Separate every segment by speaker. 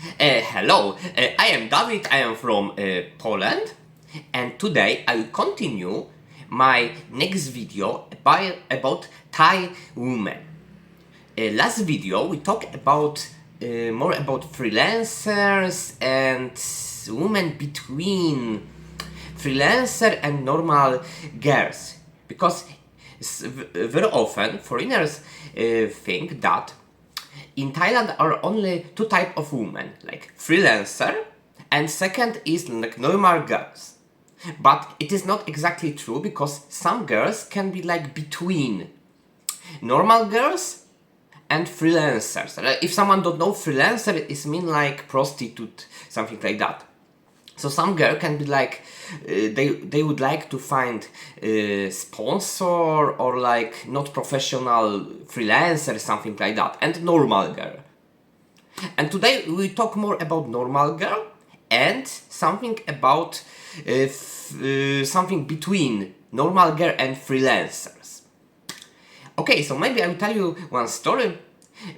Speaker 1: Hello, I am David, I am from Poland, and today I will continue my next video about Thai women. Last video we talked about more about freelancers and women between freelancer and normal girls, because very often foreigners think that in Thailand are only two types of women, like freelancer, and second is like normal girls. But it is not exactly true, because some girls can be like between normal girls and freelancers. If someone don't know, freelancer, it mean like prostitute, something like that. So some girl can be like they would like to find a sponsor or like not professional freelancer, something like that, and normal girl. And today we talk more about normal girl and something about something between normal girl and freelancers. Okay, so maybe I will tell you one story,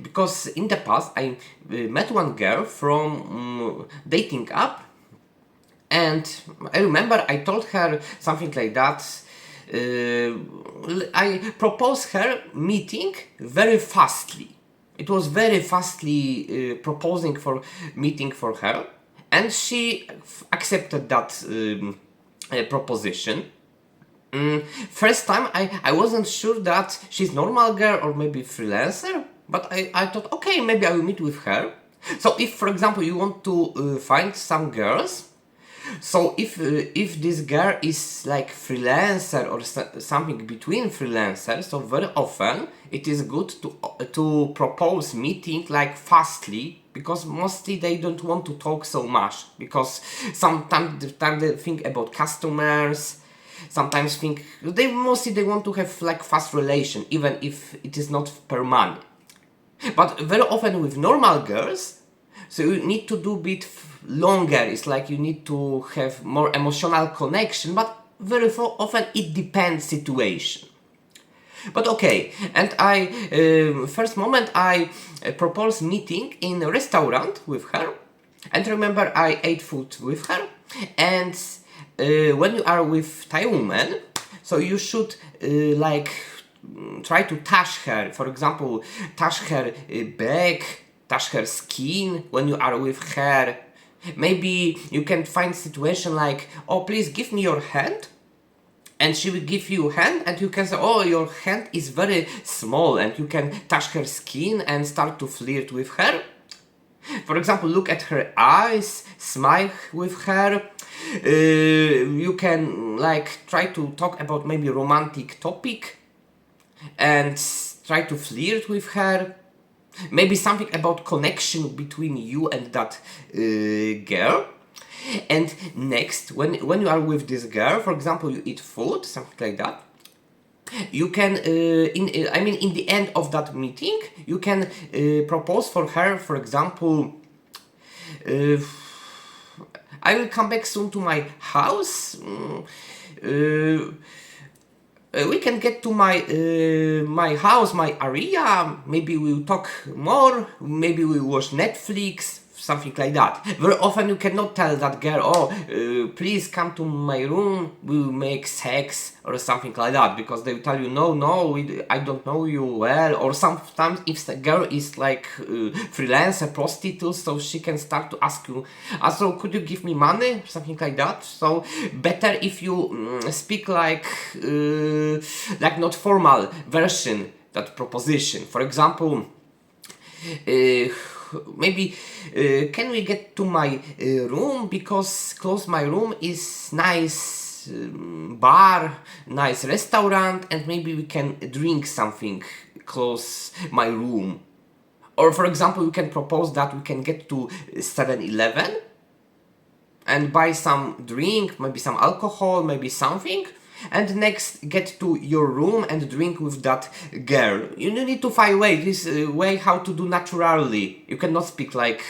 Speaker 1: because in the past I met one girl from dating app. And I remember I told her something like that. I proposed her meeting very fastly. It was very fastly proposing for meeting for her, and she accepted that proposition. First time I wasn't sure that she's normal girl or maybe freelancer, but I thought, okay, maybe I will meet with her. So if, for example, you want to find some girls, so if this girl is like freelancer or something between freelancers, so very often it is good to propose meeting like fastly, because mostly they don't want to talk so much, because sometimes they think about customers, sometimes think they want to have like fast relation, even if it is not per month. But very often with normal girls, so you need to do bit longer. It's like you need to have more emotional connection, but very often it depends situation. But okay, and I first moment I proposed meeting in a restaurant with her, and remember I ate food with her. And when you are with Thai woman, so you should like try to touch her, for example, touch her back, touch her skin when you are with her. Maybe you can find situation like, oh, please give me your hand, and she will give you hand, and you can say, oh, your hand is very small, and you can touch her skin and start to flirt with her. For example, look at her eyes, smile with her. You can like try to talk about maybe romantic topic and try to flirt with her. Maybe something about connection between you and that girl. And next, when you are with this girl, for example, you eat food, something like that, you can, in the end of that meeting, you can propose for her, for example, I will come back soon to my house. We can get to my house, my area. Maybe we'll talk more. Maybe we'll watch Netflix, something like that. Very often you cannot tell that girl, oh, please come to my room, we'll make sex or something like that, because they will tell you, no, I don't know you well. Or sometimes if the girl is like freelancer, prostitute, so she can start to ask you, so could you give me money, something like that. So better if you speak like not formal version that proposition. For example, maybe can we get to my room, because close my room is nice bar, nice restaurant, and maybe we can drink something close my room. Or for example, we can propose that we can get to 7-Eleven and buy some drink, maybe some alcohol, maybe something, and next get to your room and drink with that girl. You need to find this way how to do naturally. You cannot speak like,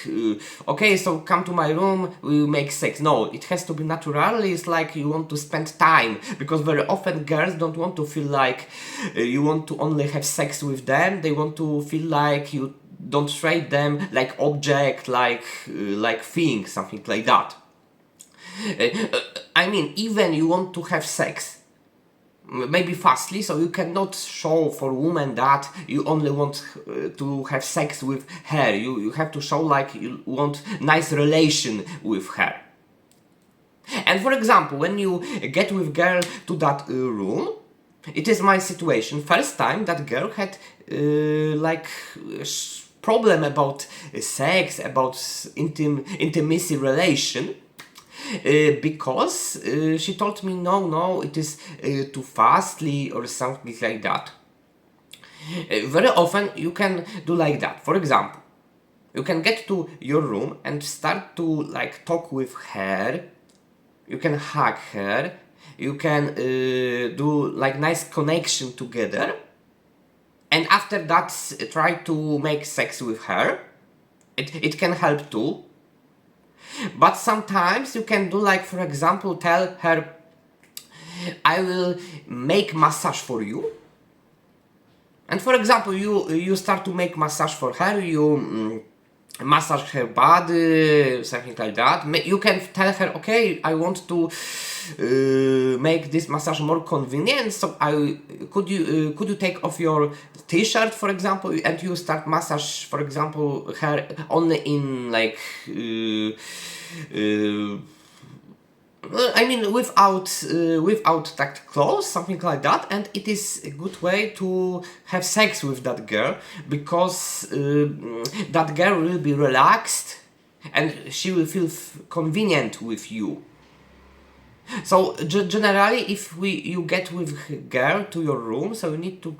Speaker 1: okay, so come to my room, we'll make sex. No, it has to be naturally. It's like you want to spend time, because very often girls don't want to feel like you want to only have sex with them. They want to feel like you don't treat them like object, like thing, something like that. I mean, even you want to have sex, maybe fastly, so you cannot show for women that you only want to have sex with her. You have to show like you want nice relation with her. And for example, when you get with girl to that room, it is my situation. First time that girl had problem about sex, about intimacy relation. Because she told me no, it is too fastly or something like that. Very often you can do like that. For example, you can get to your room and start to like talk with her. You can hug her. You can do like nice connection together. And after that, try to make sex with her. It can help too. But sometimes you can do like, for example, tell her, I will make massage for you. And for example, you start to make massage for her, you massage her body, something like that. You can tell her, okay, I want to make this massage more convenient, so could you take off your t-shirt, for example, and you start massage, for example, her only in like I mean without that clothes, something like that, and it is a good way to have sex with that girl, because that girl will be relaxed and she will feel convenient with you. So generally, if you get with girl to your room, so you need to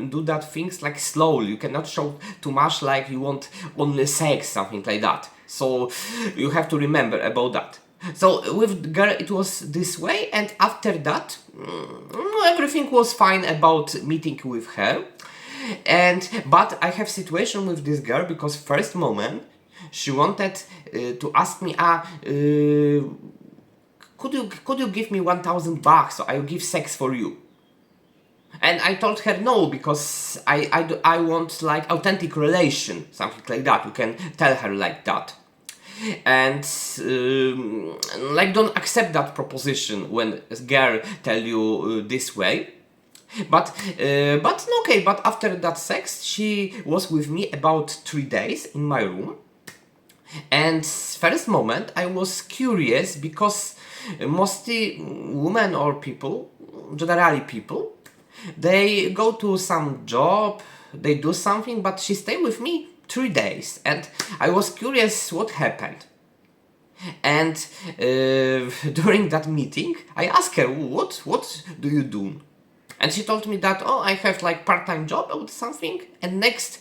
Speaker 1: do that things like slowly. You cannot show too much like you want only sex, something like that. So you have to remember about that. So with girl it was this way, and after that everything was fine about meeting with her. But I have situation with this girl, because first moment she wanted to ask me, could you give me 1,000 baht, so I will give sex for you. And I told her no, because I want like authentic relation, something like that. You can tell her like that. And like don't accept that proposition when a girl tell you this way. But okay, but after that sex she was with me about 3 days in my room. And first moment I was curious, because mostly women or people, generally people, they go to some job, they do something, but she stayed with me 3 days, and I was curious what happened. And during that meeting I asked her, what do you do? And she told me that, I have like part-time job or something. And next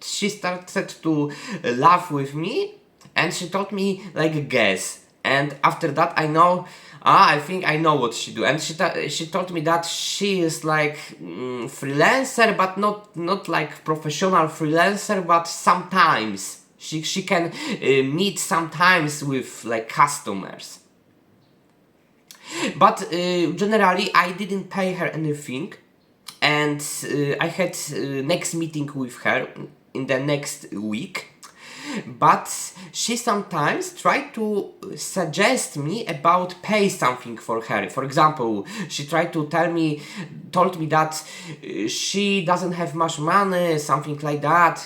Speaker 1: she started to laugh with me, and she told me like a guess. And after that I know, I think I know what she do. And she told me that she is like freelancer, but not like professional freelancer, but sometimes she can meet sometimes with like customers. But generally I didn't pay her anything, and I had next meeting with her in the next week. But she sometimes tried to suggest me about pay something for her. For example, she tried to told me that she doesn't have much money, something like that.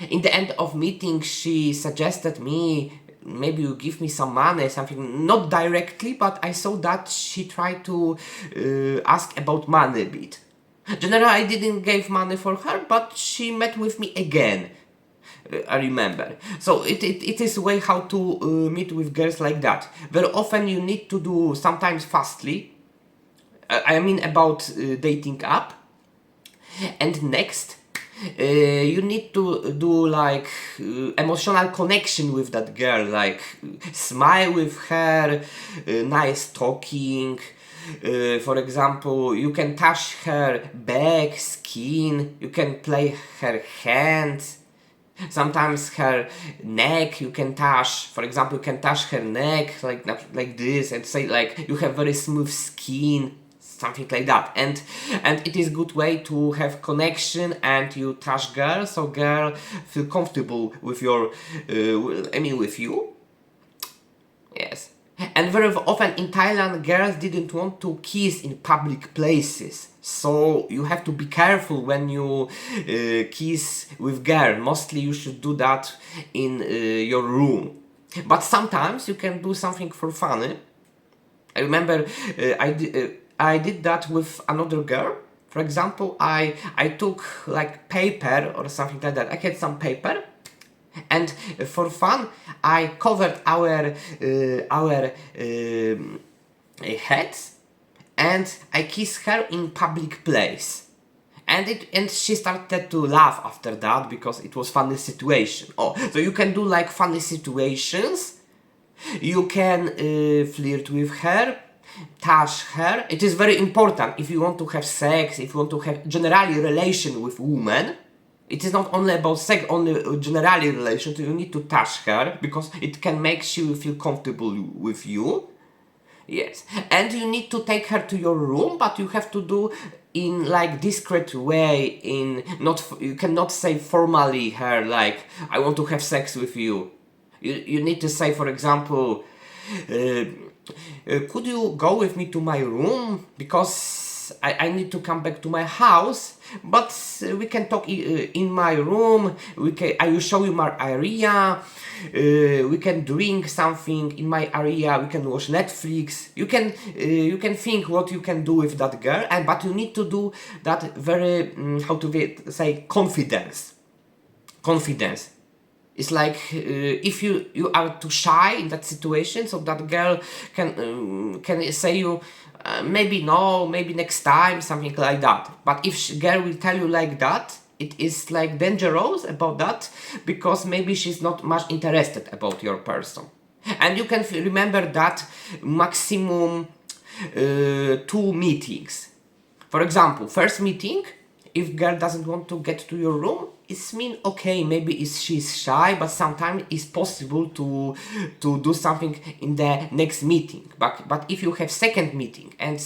Speaker 1: In the end of meeting, she suggested me, maybe you give me some money, something, not directly, but I saw that she tried to ask about money a bit. Generally, I didn't give money for her, but she met with me again. I remember. So it is a way how to meet with girls like that. Very often you need to do sometimes fastly. I mean about dating app. And next, you need to do like emotional connection with that girl, like smile with her, nice talking. For example, you can touch her back, skin, you can play her hands. Sometimes her neck you can touch. For example, you can touch her neck like this and say like you have very smooth skin, something like that. And it is good way to have connection, and you touch girl, so girl feel comfortable with your with you. Yes. And very often in Thailand, girls didn't want to kiss in public places. So you have to be careful when you kiss with girl. Mostly you should do that in your room. But sometimes you can do something for fun. I remember I did that with another girl. For example, I took like paper or something like that. I had some paper, and for fun I covered our heads, and I kissed her in public place. And she started to laugh after that because it was funny situation. Oh, so you can do like funny situations. You can flirt with her, touch her. It is very important if you want to have sex, if you want to have generally relation with women. It is not only about sex, only generally relation. You need to touch her because it can make she feel comfortable with you. Yes, and you need to take her to your room, but you have to do in like discreet way. You cannot say formally her like I want to have sex with you. You need to say, for example, could you go with me to my room because I need to come back to my house, but we can talk in my room. I will show you my area. We can drink something in my area. We can watch Netflix. You can think what you can do with that girl, but you need to do that very say confidence. It's like if you are too shy in that situation, so that girl can say you maybe no, maybe next time, something like that. But if girl will tell you like that, it is like dangerous about that, because maybe she's not much interested about your person. And you can remember that maximum 2 meetings. For example, first meeting, if girl doesn't want to get to your room, it's mean okay, maybe she's shy, but sometimes it's possible to do something in the next meeting. But if you have second meeting and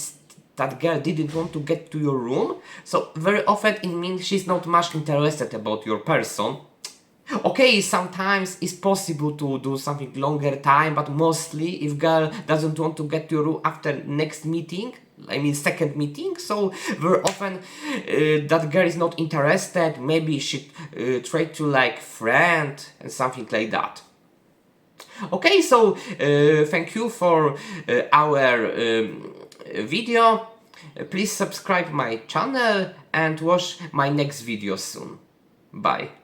Speaker 1: that girl didn't want to get to your room, so very often it means she's not much interested about your person. Okay, sometimes it's possible to do something longer time, but mostly if girl doesn't want to get to your room after next meeting, second meeting, so very often that girl is not interested. Maybe she try to like friend and something like that. Okay, so thank you for our video. Please subscribe my channel and watch my next video soon. Bye.